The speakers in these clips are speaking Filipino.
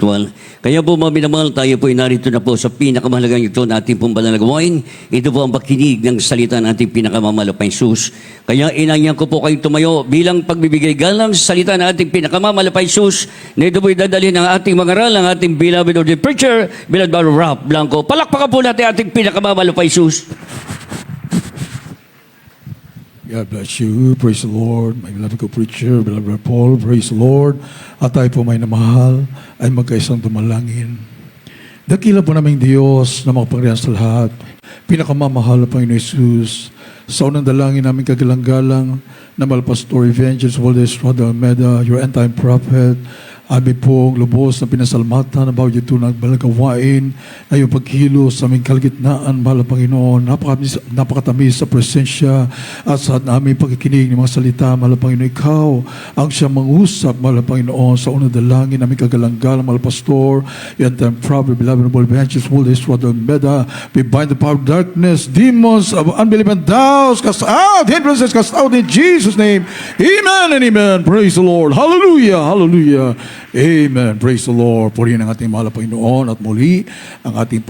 espiritual. Kaya po mga minamahal, tayo po narito na po sa pinakamahalagang ito na ating pong banalagawain. Ito po ang pakinig ng salita ng ating pinakamamahal na Jesus. Kaya inanyan ko po kayong tumayo bilang pagbibigay galang sa salita ng ating pinakamamahal na Jesus na ito po'y dadalhin ng ating mga aral, ng ating beloved of the preacher, beloved Brother Ralph Blanco. Palakpakan po natin ating pinakamamahal na Jesus. God bless you. Praise the Lord. My beloved co-preacher, beloved Brother Paul, praise the Lord. At tayo po may namahal ay magkaisang dumalangin. Dakila po naming Diyos na makapangyarihan sa lahat. Pinakamamahal na Panginoon Jesus. Sa unang dalangin namin kagalang-galang na Malpastor Evangelist Waldes Estrada Almeda, your end-time prophet, Abi pong lubos na pinasalamatan na bawat ito nagbalagawain na yung pagkilos sa aming kalagitnaan, mahal na Panginoon. Napakatamis sa presensya at sa aming pagkikinig ng mga salita, mahal na Panginoon. Ikaw ang siyang mangusap, mahal na Panginoon, sa unang dalangin namin kagalang-galang, mahal Pastor, yan time prophet, beloved noble evangelist, Waldes Estrada Almeda. We bind the power of darkness, demons of unbelief and doubts, cast out, hindrances, cast out in Jesus' name. Amen and amen. Praise the Lord. Hallelujah. Hallelujah. Amen. Praise the Lord. Purihin ang ating mahal na Panginoon at muli ang ating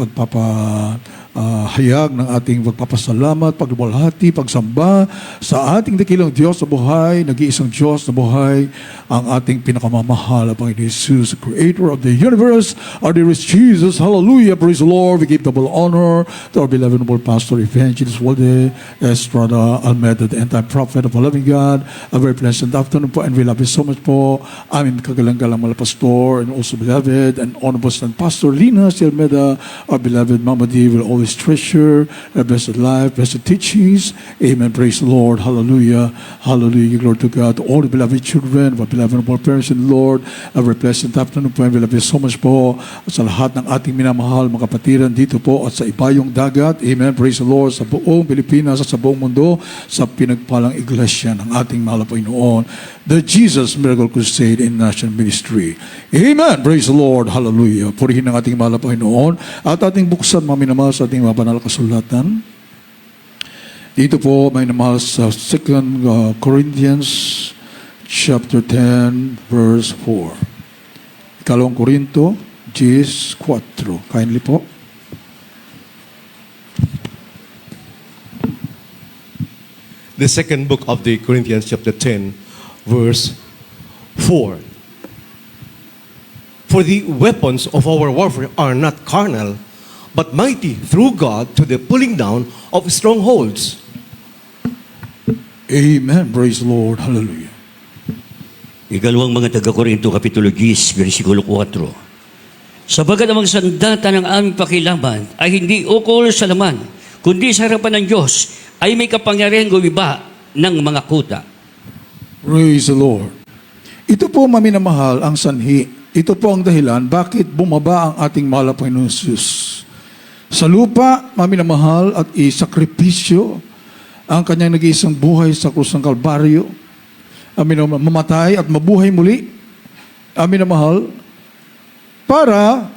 hayag ng ating pagpapasalamat, pagluwalhati, pagsamba sa ating dakilang Diyos na buhay, nag-iisang Diyos na buhay, ang ating pinakamamahal na Panginoon Jesus, Creator of the universe, our dearest Jesus. Hallelujah. Praise the Lord. We give double honor to our beloved noble Pastor Evangelist Waldes Estrada Almeda, the end-time prophet of the living God. A very pleasant afternoon po, and we love you so much po. Aming kagalang-galang mga pastor, and also beloved and honorable son Pastor Lina C. Almeda, our beloved Mama D will always treasure a blessed life, blessed teachings. Amen. Praise the Lord. Hallelujah. Hallelujah. Glory to God. To all the beloved children, our beloved noble parents in the Lord, a very pleasant afternoon po, and we love you so much po sa lahat ng ating minamahal mga kapatiran dito po at sa ibayong dagat. Amen. Praise the Lord. Sa buong Pilipinas at sa buong mundo, sa pinagpalang iglesia ng ating mahal na Panginoon, the Jesus Miracle Crusade International Ministry. Amen. Praise the Lord. Hallelujah. Purihin ang ating mahal na Panginoon at ating buksan mga minamahal sa ating mga banal kasulatan. Dito po may namahal sa 2 Corinthians chapter 10 verse 4. Ikalawang Korinto 10:4. Kindly po. The second book of the Corinthians chapter 10 verse 4. For the weapons of our warfare are not carnal, but mighty through God to the pulling down of strongholds. Amen. Praise the Lord. Hallelujah. Ikalawang mga taga-Korinto, Kapitulo 10, versikulo 4. Sabagat ang sandata ng aming pakilaban ay hindi ukol sa laman, kundi sa harapan ng Diyos ay may kapangyarihan gumiba ng mga kuta. Praise the Lord. Ito po, maminamahal, ang sanhi. Ito po ang dahilan bakit bumaba ang ating mahal na Panginoon Jesus. Sa lupa, maminamahal, at isakripisyo ang kanyang nag-iisang buhay sa krus ng Kalbaryo. Mamatay at mabuhay muli. Minamahal, para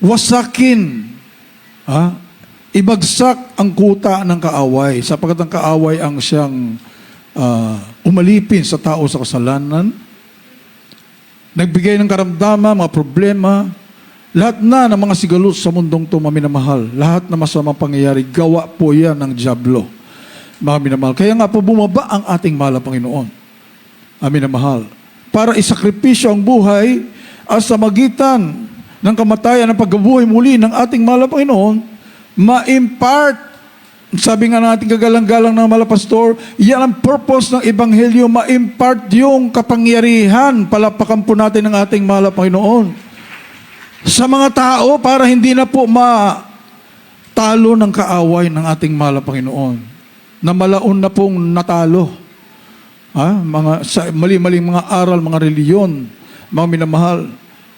wasakin, ibagsak ang kuta ng kaaway, sapagkat ang kaaway ang siyang umalipin sa tao sa kasalanan, nagbigay ng karamdaman, mga problema, lahat na ng mga sigalot sa mundong ito, maminamahal, lahat na masamang pangyayari, gawa po yan ng dyablo, mga minamahal. Kaya nga po bumaba ang ating mahal na Panginoon, minamahal, para isakripisyo ang buhay at sa magitan ng kamatayan ng pagkabuhay muli ng ating mahal na Panginoon, ma-impart, sabi nga natin kagalang-galang ng mga pastor, yan ang purpose ng Ebanghelyo, ma-impart yung kapangyarihan, palapakan po natin ng ating mahal na Panginoon sa mga tao para hindi na po matalo ng kaaway ng ating mahal na Panginoon, na malaon na pong natalo. Mali-maling mga aral, mga reliyon, mga minamahal,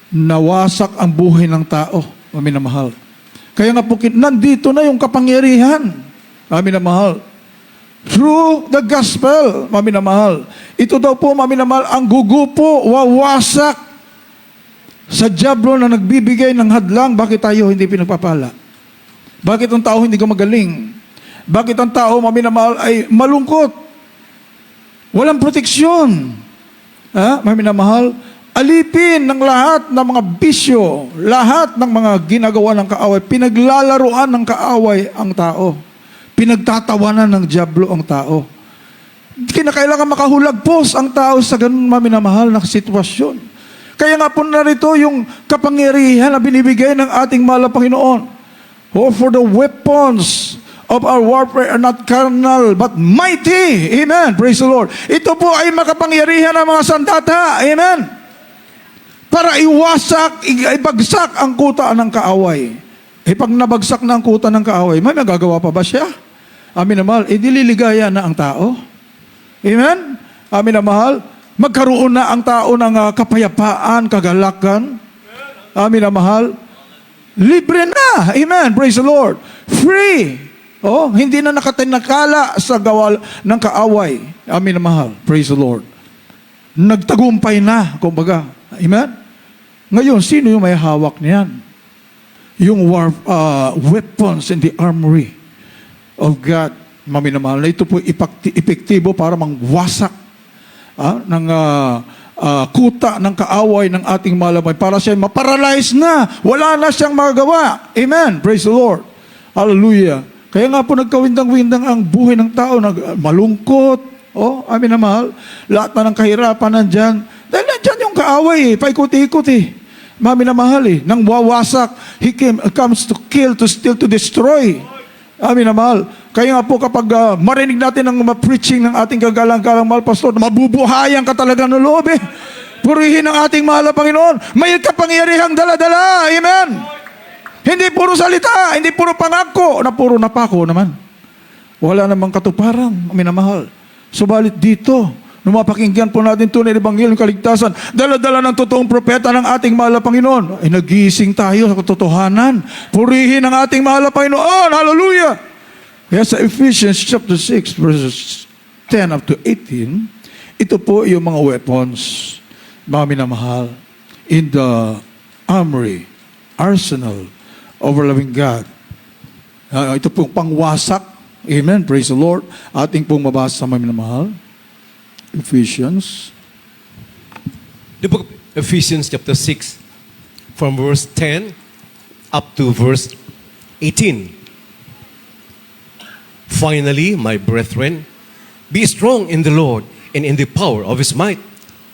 nawasak ang buhay ng tao, mga minamahal. Kaya nga po, nandito na yung kapangyarihan, mga minamahal. Through the gospel, mga minamahal. Ito daw po, mga minamahal, ang gugupo, wawasak sa dyablo na nagbibigay ng hadlang. Bakit tayo hindi pinagpapala? Bakit ang tao hindi gumagaling? Bakit ang tao, mga minamahal, ay malungkot? Walang proteksyon. Mga minamahal, alipin ng lahat ng mga bisyo, lahat ng mga ginagawa ng kaaway, pinaglalaruan ng kaaway ang tao. Pinagtatawanan ng dyablo ang tao. Kinakailangan makahulagpos ang tao sa ganun maminamahal na sitwasyon. Kaya nga po narito yung kapangyarihan na binibigay ng ating mahal na Panginoon. Oh, for the weapons of our warfare are not carnal, but mighty. Amen. Praise the Lord. Ito po ay makapangyarihan ng mga sandata. Amen. Para iwasak, ibagsak ang kuta ng kaaway. Pag nabagsak na ang kuta ng kaaway, may magagawa pa ba siya? Amin na mahal. Dililigaya na ang tao. Amen. Amin na mahal. Magkaroon na ang tao ng kapayapaan, kagalakan. Amin na mahal. Libre na. Amen. Praise the Lord. Free. Oh, hindi na nakatinakala sa gawa ng kaaway. Amin na mahal. Praise the Lord. Nagtagumpay na, kumbaga. Amen? Ngayon, sino yung may hawak niyan? Yung weapons in the armory of God. Maminamahal na ito po epektibo para mangwasak ng kuta ng kaaway ng ating malamay para siya maparalyze na. Wala na siyang magagawa. Amen? Praise the Lord. Hallelujah. Kaya nga po nagkawindang-windang ang buhay ng tao, malungkot. Oh, amin na mahal. Lahat na ng kahirapan nandyan. Dahil nandyan yung kaaway paikot-ikot Mami na mahal nang wawasak, he comes to kill, to steal, to destroy. Amin na mahal. Kaya nga po kapag marinig natin ang preaching ng ating kagalang-galang mahal pastor, mabubuhayan ka talaga ng loob Purihin ang ating mahal na Panginoon. May kapangyarihang dala-dala. Amen. Hindi puro salita, hindi puro pangako, na puro napako naman. Wala namang katuparan, minamahal. Subalit dito, nung mapakinggan po natin tunay na Ebanghelyo ng kaligtasan, dala-dala ng totoong propeta ng ating mahal na Panginoon, ay nagising tayo sa katotohanan. Purihin ang ating mahal na Panginoon. Hallelujah! Kaya sa Ephesians chapter 6, verses 10 up to 18, ito po yung mga weapons, mga minamahal, in the armory, arsenal, of our loving God. Ito pong pangwasak. Amen. Praise the Lord. Ating pong mabasa sa mga minamahal. Ephesians. The book of Ephesians chapter 6 from verse 10 up to verse 18. Finally, my brethren, be strong in the Lord and in the power of His might.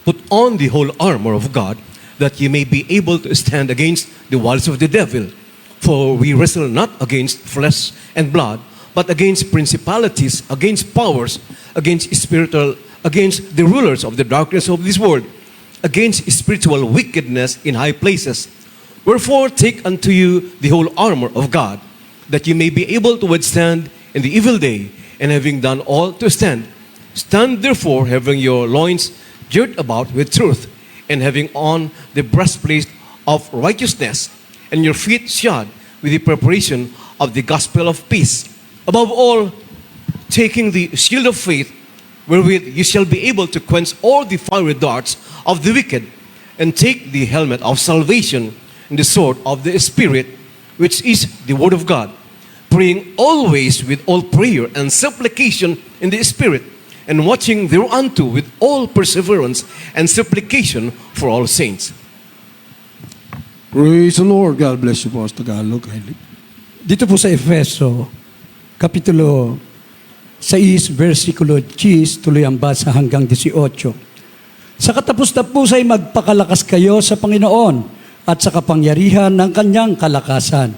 Put on the whole armor of God, that ye may be able to stand against the wiles of the devil. For we wrestle not against flesh and blood, but against principalities, against powers, against the rulers of the darkness of this world, against spiritual wickedness in high places. Wherefore take unto you the whole armor of God, that ye may be able to withstand in the evil day, and having done all to stand. Stand therefore, having your loins girt about with truth, and having on the breastplate of righteousness, and your feet shod with the preparation of the gospel of peace. Above all, taking the shield of faith, wherewith you shall be able to quench all the fiery darts of the wicked, and take the helmet of salvation and the sword of the Spirit, which is the word of God, praying always with all prayer and supplication in the Spirit, and watching thereunto with all perseverance and supplication for all saints. Praise the Lord. God bless you po sa Tagalog. Dito po sa Efeso, Kapitulo 6, versikulo 10, tuloy ang basa hanggang 18. Sa katapos-tapos ay magpakalakas kayo sa Panginoon at sa kapangyarihan ng kanyang kalakasan.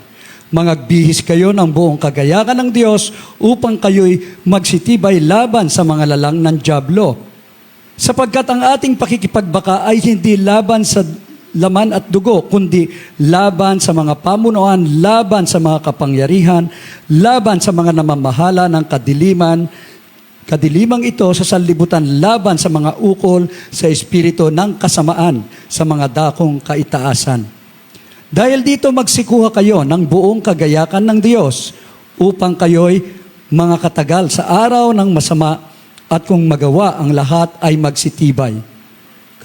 Mangagbihis kayo ng buong kagayakan ng Diyos upang kayo'y magsitibay laban sa mga lalang ng dyablo. Sapagkat ang ating pakikipagbaka ay hindi laban sa laman at dugo, kundi laban sa mga pamunuan, laban sa mga kapangyarihan, laban sa mga namamahala ng kadilimang ito sa sanlibutan, laban sa mga ukol sa espiritu ng kasamaan, sa mga dakong kaitaasan. Dahil dito magsikuha kayo ng buong kagayakan ng Diyos upang kayo'y mga katagal sa araw ng masama at kung magawa ang lahat ay magsitibay.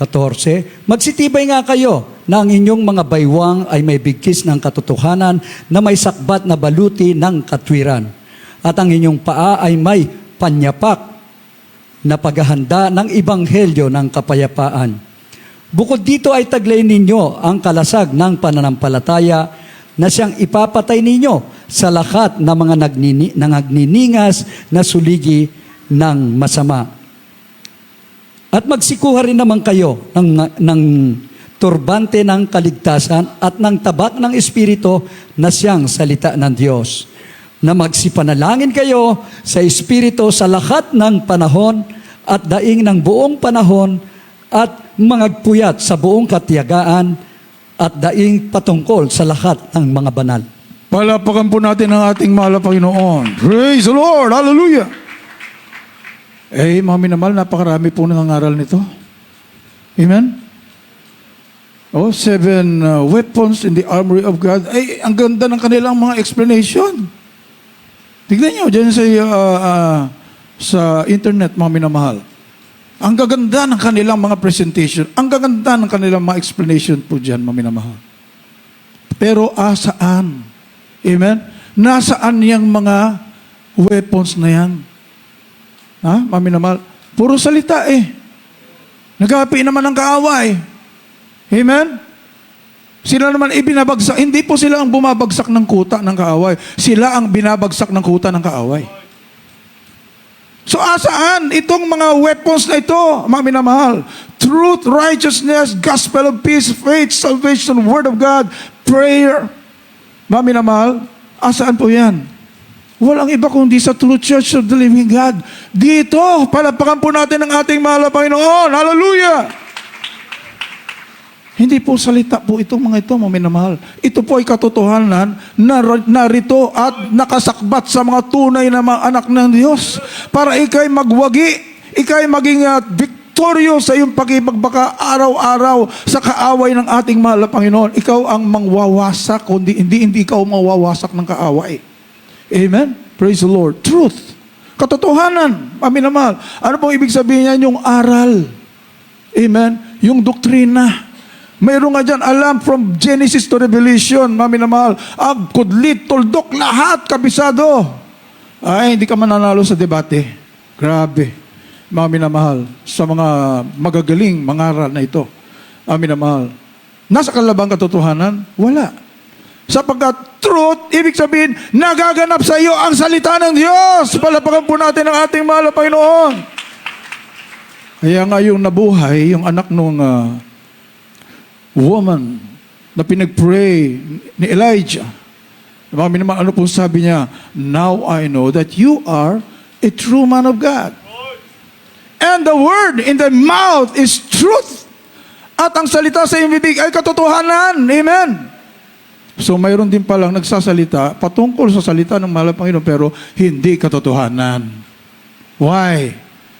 14, magsitibay nga kayo na ang inyong mga baywang ay may bigkis ng katotohanan na may sakbat na baluti ng katwiran. At ang inyong paa ay may panyapak na paghahanda ng ebanghelyo ng kapayapaan. Bukod dito ay taglay ninyo ang kalasag ng pananampalataya na siyang ipapatay ninyo sa lahat ng mga nagniningas na suligi ng masama. At magsikuha rin naman kayo ng turbante ng kaligtasan at ng tabak ng Espiritu na siyang salita ng Diyos. Na magsipanalangin kayo sa Espiritu sa lahat ng panahon at daing ng buong panahon at mangagpuyat sa buong katiyagaan at daing patungkol sa lahat ng mga banal. Palapakan po natin ang ating mahal na Panginoon. Praise the Lord! Hallelujah! Mga minamahal, napakarami po nangangaral nito. Amen? 7 weapons in the armory of God. Ang ganda ng kanilang mga explanation. Tignan nyo dyan sa internet, mga minamahal. Ang gaganda ng kanilang mga presentation. Ang gaganda ng kanilang mga explanation po dyan, mga minamahal. Pero asaan? Amen? Nasaan yung mga weapons na yan? Ha? Mga minamahal. Puro salita Nagapi naman ng kaaway. Amen? Sila naman ibinabagsak. Hindi po sila ang bumabagsak ng kuta ng kaaway. Sila ang binabagsak ng kuta ng kaaway. So asaan itong mga weapons na ito, mga minamahal? Truth, righteousness, gospel of peace, faith, salvation, word of God, prayer. Mga minamahal, asaan po yan? Walang iba kundi sa True Church of the Living God. Dito, palapakan po natin ang ating mahal na Panginoon. Hallelujah! Hindi po salita po itong mga ito, mga minamahal. Ito po ay katotohanan na narito at nakasakbat sa mga tunay na mga anak ng Diyos para ikay magwagi, ikay maging victorious sa iyong pakipagbaka araw-araw sa kaaway ng ating mahal na Panginoon. Ikaw ang mangwawasak, hindi ikaw mawawasak ng kaaway. Amen? Praise the Lord. Truth. Katotohanan, mga minamahal. Ano pong ibig sabihin niyan? Yung aral. Amen? Yung doktrina. Mayroon nga dyan, alam from Genesis to Revelation, mga minamahal, kudlit, tuldok, lahat, kabisado. Hindi ka mananalo sa debate. Grabe, mga minamahal, sa mga magagaling mangaral na ito. Mga minamahal, nasa kalabang katotohanan? Wala. Sapagkat truth, ibig sabihin, nagaganap sa iyo ang salita ng Diyos. Palapakan po natin ang ating mahal na Panginoon. Kaya nga yung nabuhay, yung anak nung woman na pinag-pray ni Elijah. Ano po sabi niya? Now I know that you are a true man of God. And the word in the mouth is truth. At ang salita sa iyong bibig ay katotohanan. Amen. So mayroon din palang nagsasalita patungkol sa salita ng mahal na Panginoon pero hindi katotohanan. Why?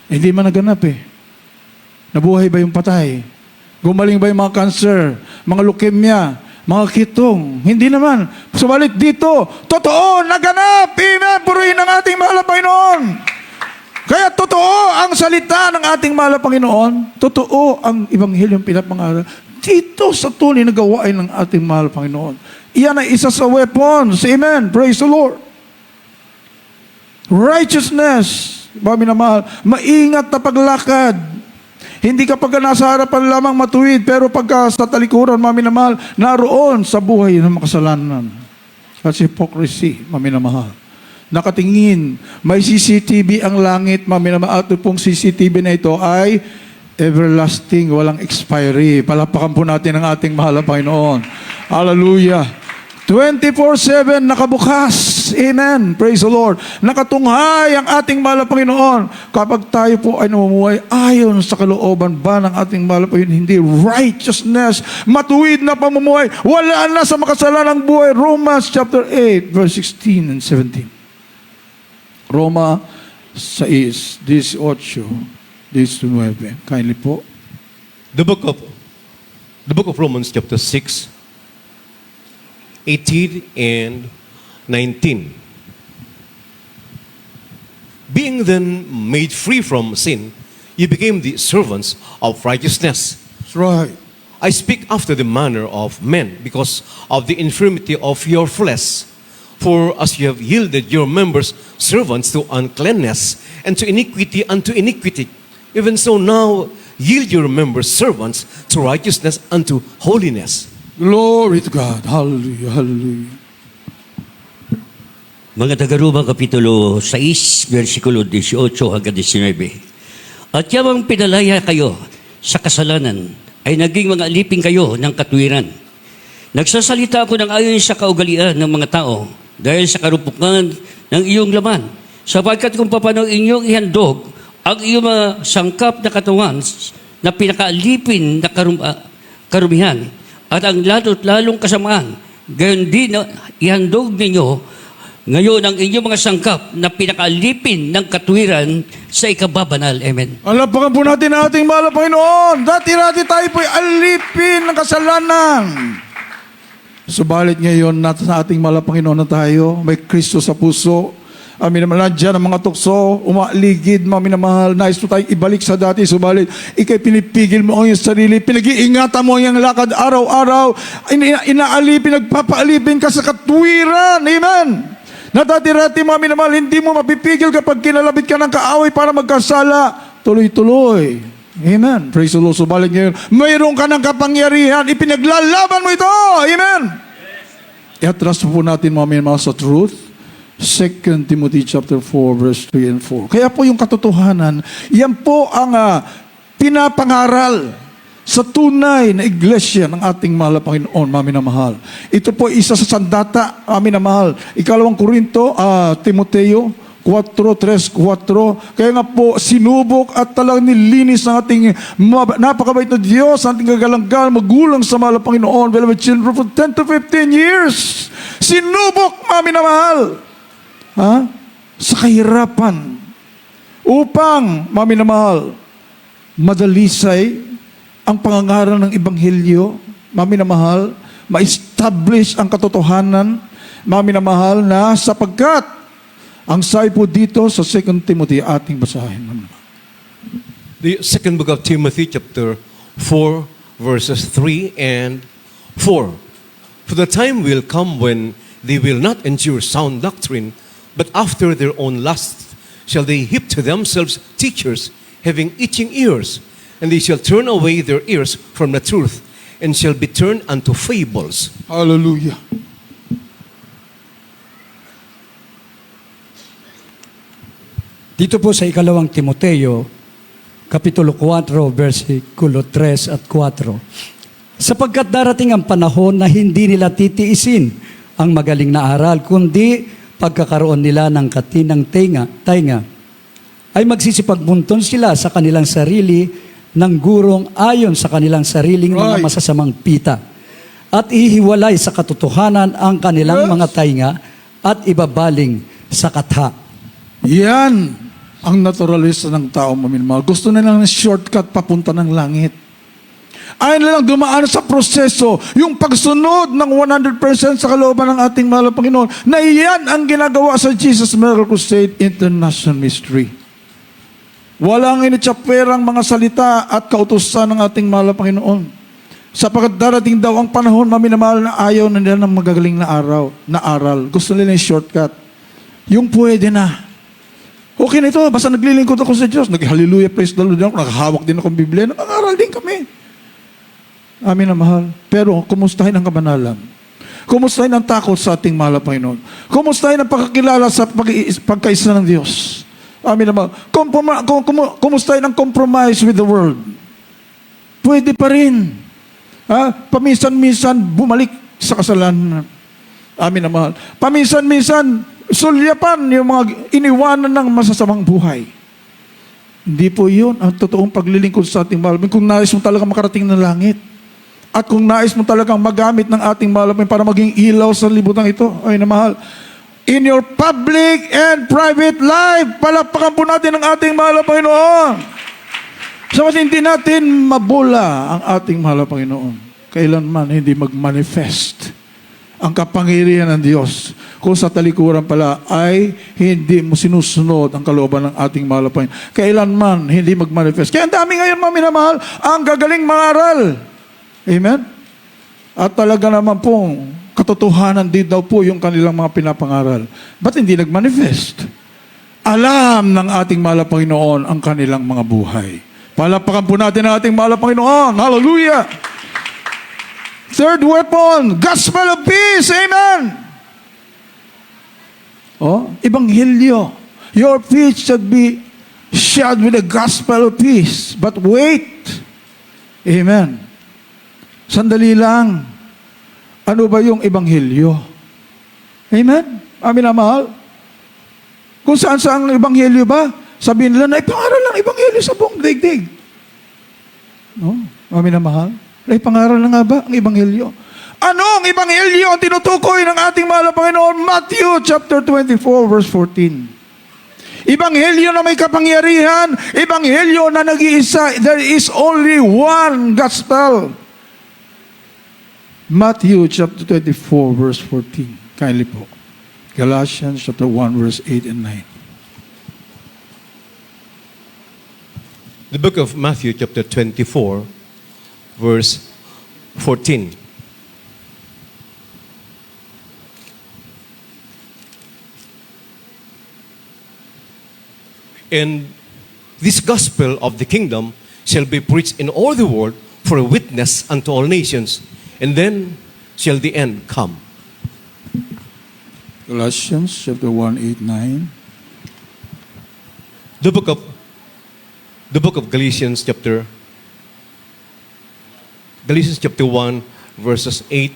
Hindi man naganap Nabuhay ba yung patay? Gumaling ba yung mga cancer, mga leukemia, mga kitong? Hindi naman. Subalit dito, totoo, naganap. Amen. Purihin ang ating mahal na Panginoon. Kaya totoo ang salita ng ating mahal na Panginoon. Totoo ang Ebanghelyong pinapangaral. Dito sa tunay na gawain ng ating mahal na Panginoon. Iyan ay isa sa weapons. Amen. Praise the Lord. Righteousness. Mga minamahal, maingat na paglakad. Hindi kapag nasa harapan lamang matuwid, pero pagka sa talikuran, mga minamahal, naroon sa buhay ng makasalanan. That's hypocrisy, mga minamahal. Nakatingin, may CCTV ang langit, mga minamahal. At pong CCTV na ito ay everlasting, walang expiry. Palapakan po natin ang ating mahal na Panginoon. Hallelujah. 24/7 nakabukas. Amen. Praise the Lord. Nakatunghay ang ating mahal na Panginoon. Kapag tayo po ay namumuhay ayon sa kalooban ba ng ating mahal na Panginoon, hindi righteousness, matuwid na pamumuhay, wala na sa makasalanang buhay. Romans chapter 8, verse 16 and 17. Roma 6, 18, 19. Kindly po. The book of Romans chapter 6, 18 and 19. Being then made free from sin, you became the servants of righteousness. That's right. I speak after the manner of men, because of the infirmity of your flesh. For as you have yielded your members servants to uncleanness, and to iniquity unto iniquity, even so now yield your members servants to righteousness unto holiness. Glory to God. Hallelujah. Hallelujah. Mga taga-Roma, Kapitulo 6, versikulo 18 hanggang 19. At yamang pinalaya kayo sa kasalanan, ay naging mga alipin kayo ng katwiran. Nagsasalita ako ng ayon sa kaugalian ng mga tao dahil sa karupukan ng iyong laman. Sapagkat kung paano inyong ihandog ang iyong mga sangkap na katawan na pinakaalipin na karumihan at ang lalo't lalong kasamaan, gayon din na ihandog ninyo ngayon ang inyong mga sangkap na pinakaalipin ng katwiran sa ikababanal. Amen. Alapakan po natin ang ating mahal na Panginoon. Dati-dati tayo po'y alipin ng kasalanan. Subalit ngayon, sa ating mahal na Panginoon na tayo, may Kristo sa puso. Amin naman, nandiyan ang mga tukso, umaligid, mami na mahal, nais mo tayong ibalik sa dati. Subalit, ikay pinipigil mo ang iyong sarili, pinag-iingatan mo ang iyong lakad araw-araw, nagpapaalipin ka sa katwiran. Amen. Na dati-dati, mami na mahal, hindi mo mapipigil kapag kinalabit ka ng kaaway para magkasala. Tuloy-tuloy. Amen. Praise the Lord. Subalit ngayon, mayroon ka ng kapangyarihan, ipinaglalaban mo ito. Amen. I-atras po natin, mami na mahal, sa truth. 2 Timothy chapter 4, verse 3 and 4. Kaya po yung katotohanan, yan po ang pinapangaral sa tunay na iglesia ng ating mahal na Panginoon, mami na mahal. Ito po isa sa sandata, mami na mahal. Ikalawang Korinto, Timoteo 4:3-4. Kaya nga po, sinubok at talagang nilinis ng ating napakabait na Diyos, ating gagalanggal, magulang sa mahal na Panginoon, beloved children, for 10 to 15 years. Sinubok, mami na mahal. Sa kahirapan. Upang, mami na mahal, madalisay ang pangangaral ng Ebanghelyo, mami na mahal, ma-establish ang katotohanan, mami na mahal, na sapagkat ang sabi po dito sa 2 Timothy, ating basahin. The second book of Timothy, chapter 4, verses 3 and 4. For the time will come when they will not endure sound doctrine, but after their own lusts shall they heap to themselves teachers having itching ears, and they shall turn away their ears from the truth, and shall be turned unto fables. Hallelujah. Dito po sa ikalawang Timoteo, Kapitulo 4, versikulo 3 at 4. Sapagkat darating ang panahon na hindi nila titiisin ang magaling na aral, kundi pagkakaroon nila ng katinang tainga, ay magsisipagbunton sila sa kanilang sarili ng gurong ayon sa kanilang sariling mga Right. masasamang pita. At ihiwalay sa katotohanan ang kanilang mga tainga at ibabaling sa katha. Yan ang naturalista ng tao, mami na mahal. Gusto na lang ng shortcut papunta ng langit. Ayaw na lang dumaan sa proseso, yung pagsunod ng 100% sa kalooban ng ating mahal na Panginoon, na iyan ang ginagawa sa Jesus Miracle Crusade International Ministry. Walang initsapwerang mga salita at kautusan ng ating mahal na Panginoon. Sapagkat darating daw ang panahon, mami na mahal, na ayaw na nila ng magagaling na aral. Gusto nila yung shortcut. Yung pwede na. Okay na ito, basta naglilingkod ako sa Diyos. Nag-hallelujah, praise the Lord. Nakahawak din akong Biblia. Nag-aaral din kami. Amin na mahal. Pero, kumustahin ang kabanalan? Kumustahin ang takot sa ating mahal na Panginoon? Kumustahin ang pagkakilala sa pagkaisa ng Diyos? Amin na mahal. Kumustahin ang compromise with the world? Pwede pa rin. Paminsan-minsan bumalik sa kasalanan. Amin na mahal. Paminsan-minsan sulyapan yung mga iniwanan ng masasamang buhay. Hindi po yun ang totoong paglilingkod sa ating mahal. Kung nais mo talaga makarating ng langit, at kung nais mo talagang magamit ng ating mahal para maging ilaw sa libutan ito, ay na mahal, in your public and private life, palakpakan po natin ang ating mahal na Panginoon. Sapat hindi natin mabula ang ating mahal na Panginoon. Kailanman hindi mag-manifest ang kapangyarihan ng Diyos kung sa talikuran pala ay hindi mo sinusunod ang kalooban ng ating mahal na Panginoon. Kailanman hindi mag-manifest. Kaya ang dami ngayon, mami na mahal, ang gagaling mangaral. Amen? At talaga naman pong katotohanan din daw po yung kanilang mga pinapangaral. Ba't hindi nag-manifest? Alam ng ating mahal na Panginoon ang kanilang mga buhay. Palapakan po natin ang ating mahal na Panginoon. Hallelujah! Third weapon, gospel of peace. Amen! Ebanghelyo. Your feet should be shod with the gospel of peace. But wait. Amen. Sandali lang. Ano ba yung ebanghelyo? Amen? Amin na mahal. Kung saan-saan ang ebanghelyo ba? Sabihin nila na ipangaral lang ebanghelyo sa buong daigdig. No? Amin na mahal. Ipangaral na nga ba ang ebanghelyo? Ano ang ebanghelyo ang tinutukoy ng ating mahal na Panginoon? Matthew chapter 24 verse 14. Ebanghelyo na may kapangyarihan, ebanghelyo na nag-iisa. There is only one gospel. Matthew chapter 24 verse 14. Kindly po. Galatians chapter 1 verse 8 and 9. The book of Matthew chapter 24, verse 14. And this gospel of the kingdom shall be preached in all the world for a witness unto all nations, and then shall the end come. Galatians chapter 1, 8, 9. The book of Galatians chapter 1 verses 8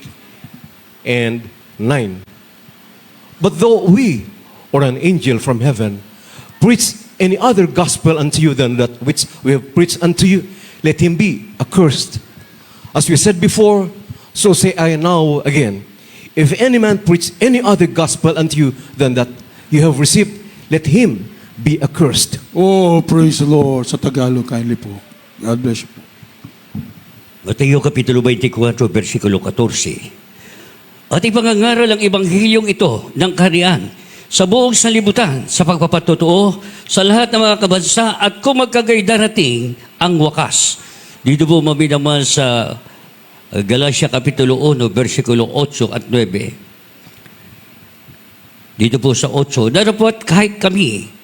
and 9. But though we or an angel from heaven preach any other gospel unto you than that which we have preached unto you, let him be accursed. As we said before, so say I now again, if any man preach any other gospel unto you than that you have received, let him be accursed. Oh, praise the Lord. Sa Tagalog, kindly po. God bless you po. Mateo Kapitulo 24, versikulo 14. At ipangangaral ang ebanghilyong ito ng kaharian sa buong sanlibutan sa pagpapatotoo sa lahat ng mga kabansa at kung magkagay darating ang wakas. Dito po naman sa Galatia Kapitulo 1, versikulo 8 at 9. Dito po sa 8, Narapot kahit kami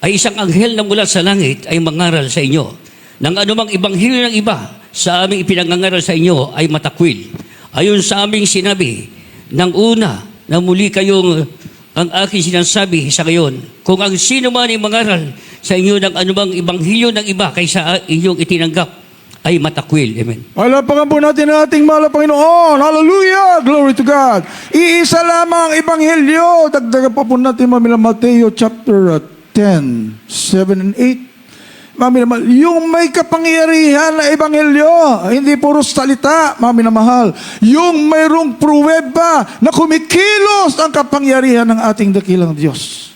ay isang anghel na mula sa langit ay mangaral sa inyo ng anumang ebanghilyo ng iba sa aming ipinangangaral sa inyo ay matakwil. Ayon sa aming sinabi, nang una na muli kayong ang aking sinasabi sa ngayon, kung ang sino man ay mangaral sa inyo ng anumang ebanghilyo ng iba kaysa inyong itinanggap ay matakwil. Amen. Palapakan po natin ang ating mahal na Panginoon. Hallelujah! Glory to God. Iisa lamang ang ebanghelyo. Dagdagan pa po natin, Mami, na Mateo chapter 10, 7 and 8. Mami na mahal, yung may kapangyarihan na ebanghelyo, hindi puro salita, Mami na mahal. Yung mayroong pruweba na kumikilos ang kapangyarihan ng ating dakilang Diyos.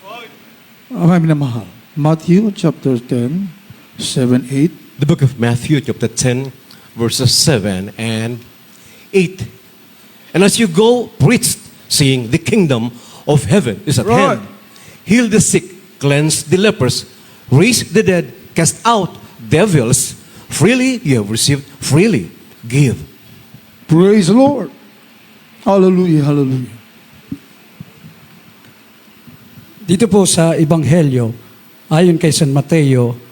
Mami na mahal. Matthew chapter 10, 7, 8. The book of Matthew chapter 10 verses 7 and 8. And as you go, preach, saying, the kingdom of heaven is at Right. hand. Heal the sick, cleanse the lepers, raise the dead, cast out devils. Freely you have received, freely give. Praise the Lord. Hallelujah, hallelujah. Dito po sa Ebanghelyo, ayon kay San Mateo,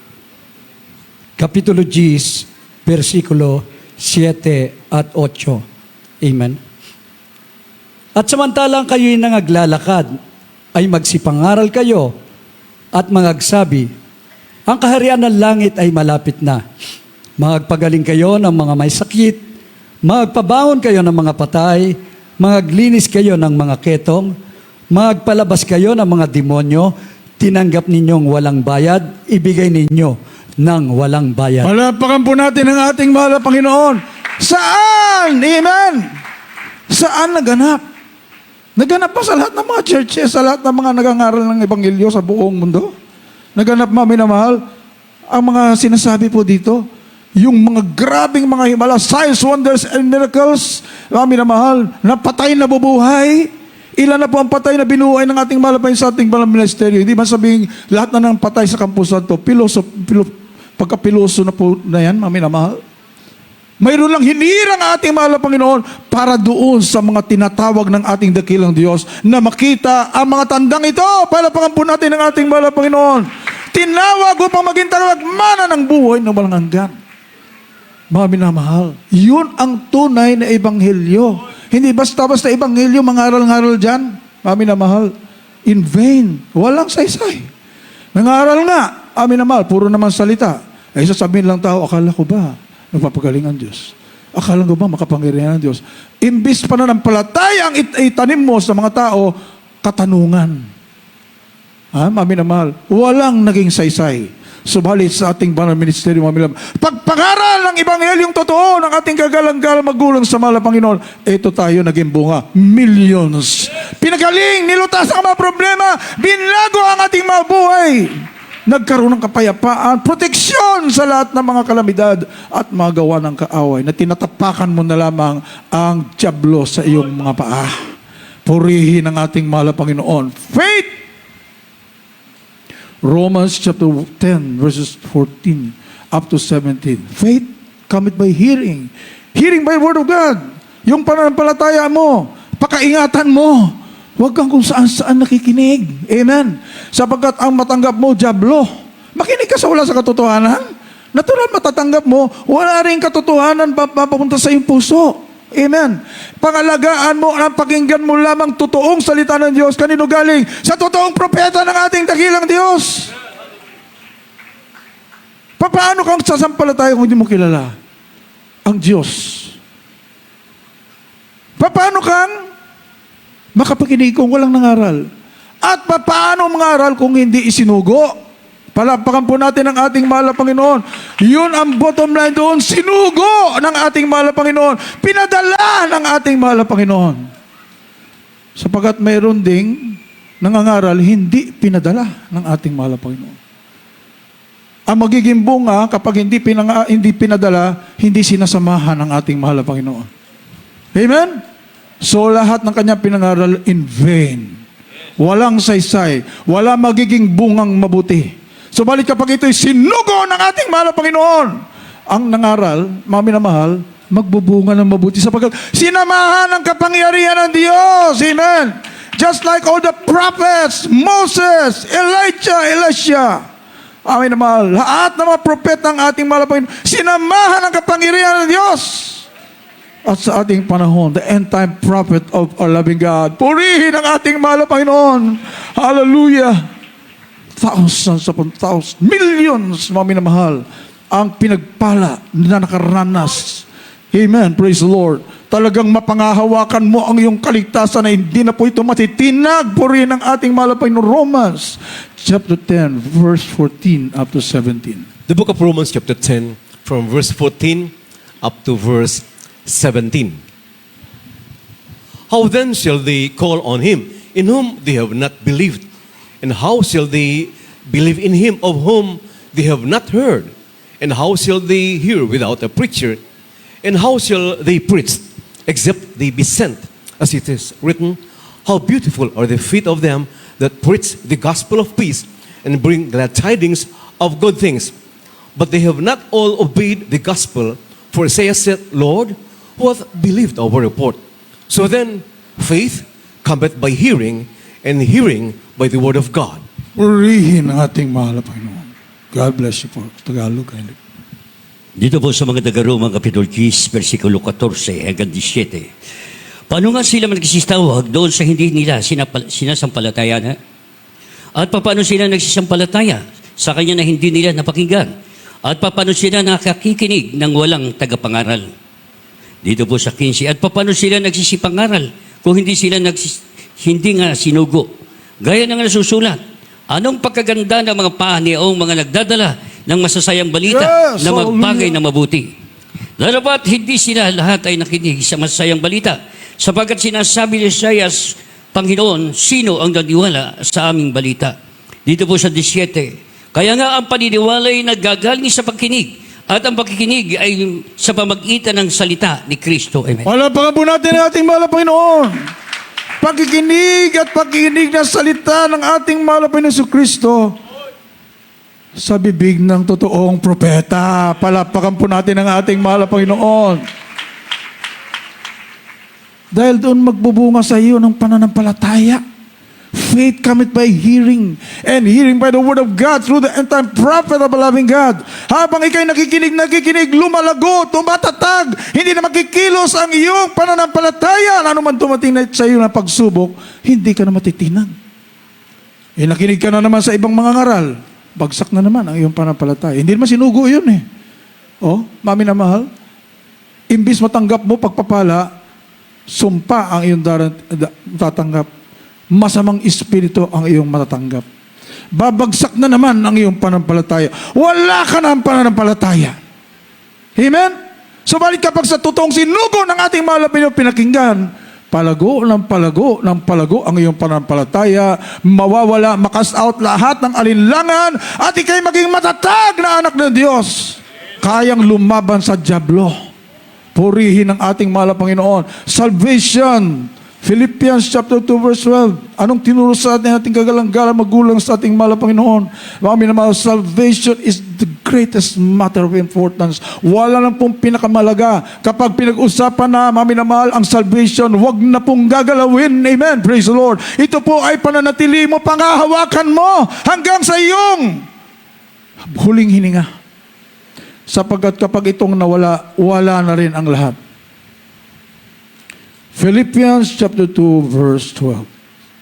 Kapitulo 10, versikulo 7 at 8. Amen. At samantalang kayo'y nangaglalakad, ay magsipangaral kayo at mangagsabi, ang kaharian ng langit ay malapit na. Magpagaling kayo ng mga may sakit, magpabangon kayo ng mga patay, maglinis kayo ng mga ketong, magpalabas kayo ng mga demonyo, tinanggap ninyong walang bayad, ibigay ninyo ng walang bayad. Palapakan po natin ang ating mahal na Panginoon. Saan? Amen. Saan naganap? Naganap pa sa lahat ng mga churches, sa lahat ng mga nagangaral ng Ebanghelyo sa buong mundo. Naganap, Mami na mahal, ang mga sinasabi po dito, yung mga grabing mga himala, signs, wonders, and miracles, Mami na mahal, na patay na bubuhay. Ilan na po ang patay na binuhay ng ating malapay sa ating malang ministeryo. Hindi man sabihin lahat na ng patay sa kampusan to, pagkapiloso na po na yan, Mami na mahal. Mayroon lang hinirang ang ating mahal na Panginoon para doon sa mga tinatawag ng ating dakilang Diyos na makita ang mga tandang ito. Palapakan po natin ang ating mahal na Panginoon. Tinawag upang maging tagapagmana ng buhay na walang hanggan. Mga minamahal, yun ang tunay na ebanghelyo. Hindi basta-basta ebanghelyo, mangaral-ngaral dyan. Mga minamahal, in vain, walang saysay. Nangaral nga, amin naman, puro naman salita. Ay sasabihin lang tao, akala ko ba nagpapagaling ang Diyos? Akala ko ba makapangyarihan ang Diyos? Imbis pananampalataya ang itanim mo sa mga tao, katanungan. Amin na mahal, walang naging saysay. Subalit sa ating banal ministeryo, pagpangaral ng Ebanghelyong totoo ng ating kagalang-galang magulang sa mahal na Panginoon, ito tayo naging bunga. Millions. Pinagaling, nilutas ang mga problema, binago ang ating mga buhay. Nagkaroon ng kapayapaan, proteksyon sa lahat ng mga kalamidad at mga gawa ng kaaway na tinatapakan mo na lamang ang dyablo sa iyong mga paa. Purihin ang ating mahal na Panginoon. Faith! Romans chapter 10 verses 14 up to 17. Faith cometh by hearing. Hearing by word of God. Yung pananampalataya mo, pakaingatan mo. Huwag kang kung saan-saan nakikinig. Amen. Sapagkat ang matanggap mo, dyablo. Makinig ka sa wala sa katotohanan. Natural matatanggap mo, wala rin katotohanan papunta sa iyong puso. Amen. Pangalagaan mo ang pakinggan mo lamang totoong salita ng Diyos. Kanino galing? Sa totoong propeta ng ating dakilang Diyos. Paano kang sasampalataya kung hindi mo kilala ang Diyos? Paano kang makapakinig kung walang nangaral? At paano mangaral kung hindi isinugo? Palapakan po natin ang ating mahal na Panginoon. Yun ang bottom line doon. Sinugo ng ating mahal na Panginoon. Pinadala ng ating mahal na Panginoon. Sapagat mayroon ding nangangaral, hindi pinadala ng ating mahal na Panginoon. Ang magiging bunga kapag hindi pinadala, hindi sinasamahan ng ating mahal na Panginoon. Amen? So lahat ng kanyang pinangaral in vain. Walang saysay. Wala magiging bungang mabuti. Subalit kapag ito'y sinugo ng ating mahal na Panginoon, ang nangaral, mga minamahal, magbubunga ng mabuti sapagkat sinamahan ng kapangyarihan ng Diyos. Amen. Just like all the prophets, Moses, Elijah, Elisha. Amin na mahal. Lahat ng mga propeta ng ating mahal na Panginoon, sinamahan ng kapangyarihan ng Diyos. At sa ating panahon, the end time prophet of our loving God, purihin ang ating mahal na Panginoon. Hallelujah. Thousands upon thousands, millions, mga minamahal, ang pinagpala na nakaranas. Amen. Praise the Lord. Talagang mapangahawakan mo ang iyong kaligtasan na hindi na po ito matitinag. Purihin ang ating mahal na Panginoon. Romans chapter 10, verse 14 up to 17. The book of Romans chapter 10 from verse 14 up to verse 17. How then shall they call on him in whom they have not believed? And how shall they believe in him of whom they have not heard? And how shall they hear without a preacher? And how shall they preach except they be sent? As it is written, how beautiful are the feet of them that preach the gospel of peace and bring glad tidings of good things. But they have not all obeyed the gospel. For saith the Lord, who hath believed our report? So then, faith cometh by hearing, and hearing by the word of God. Purihin ang ating mahal na Panginoon. God bless you po. Tagalog. Dito po sa mga taga-Roma, Kapitulo 10, versikulo 14 hanggang 17. Paano nga sila nagsisitawag doon sa hindi nila sinasampalataya na? At paano sila nagsisampalataya sa kanya na hindi nila napakinggan? At paano sila nakakikinig ng walang tagapangaral? Dito po sa 15. At paano sila nagsisipangaral kung hindi sila hindi nga sinugo? Gaya ng nasusulat, anong pagkaganda ng mga paniyaong mga nagdadala ng masasayang balita na magbagay na mabuti? Lalabat, hindi sila lahat ay nakinig sa masasayang balita, sapagkat sinasabi ni Isaias, Panginoon, sino ang naniwala sa aming balita? Dito po sa 17, kaya nga ang paniniwala ay naggagaling sa pagkinig, at ang pakikinig ay sa pamagitan ng salita ni Kristo. Amen. Palapakan po natin ang ating mahal na Panginoon. Pagkikinig at pagkikinig ng salita ng ating mahal na Panginoon Kristo sa bibig ng totoong propeta. Palapakan po natin ang ating mahal na Panginoon. Dahil doon magbubunga sa iyo ng pananampalataya. Faith cometh by hearing, and hearing by the word of God through the end-time prophet of the loving God. Habang ikay nakikinig, lumalago, tumatatag, hindi na makikilos ang iyong pananampalataya, ano man tumating na sa iyo na pagsubok, hindi ka na matitinag. Nakinig ka na naman sa ibang mga ngaral, bagsak na naman ang iyong pananampalataya. Hindi naman sinugo yun eh. Mami na mahal, imbis matanggap mo pagpapala, sumpa ang iyong tatanggap. Masamang espiritu ang iyong matatanggap. Babagsak na naman ang iyong pananampalataya. Wala ka na ang pananampalataya. Amen? Subalit kapag sa totoong sinugo ng ating mga lapin pinakinggan, palago ang iyong pananampalataya, mawawala, makas out lahat ng alinlangan, at ikay maging matatag na anak ng Diyos. Kayang lumaban sa dyablo. Purihin ang ating mahal na Panginoon. Salvation. Philippians chapter 2 verse 12. Anong tinuro sa ating kagalang-galang magulang sa ating mahal na Panginoon? Mga minamahal, salvation is the greatest matter of importance. Wala lang pong pinakamalaga. Kapag pinag-usapan na, mga minamahal, ang salvation, wag na pong gagalawin. Amen. Praise the Lord. Ito po ay pananatili mo, pangahawakan mo hanggang sa iyong huling hininga. Sapagkat kapag itong nawala, wala na rin ang lahat. Philippians chapter 2 verse 12.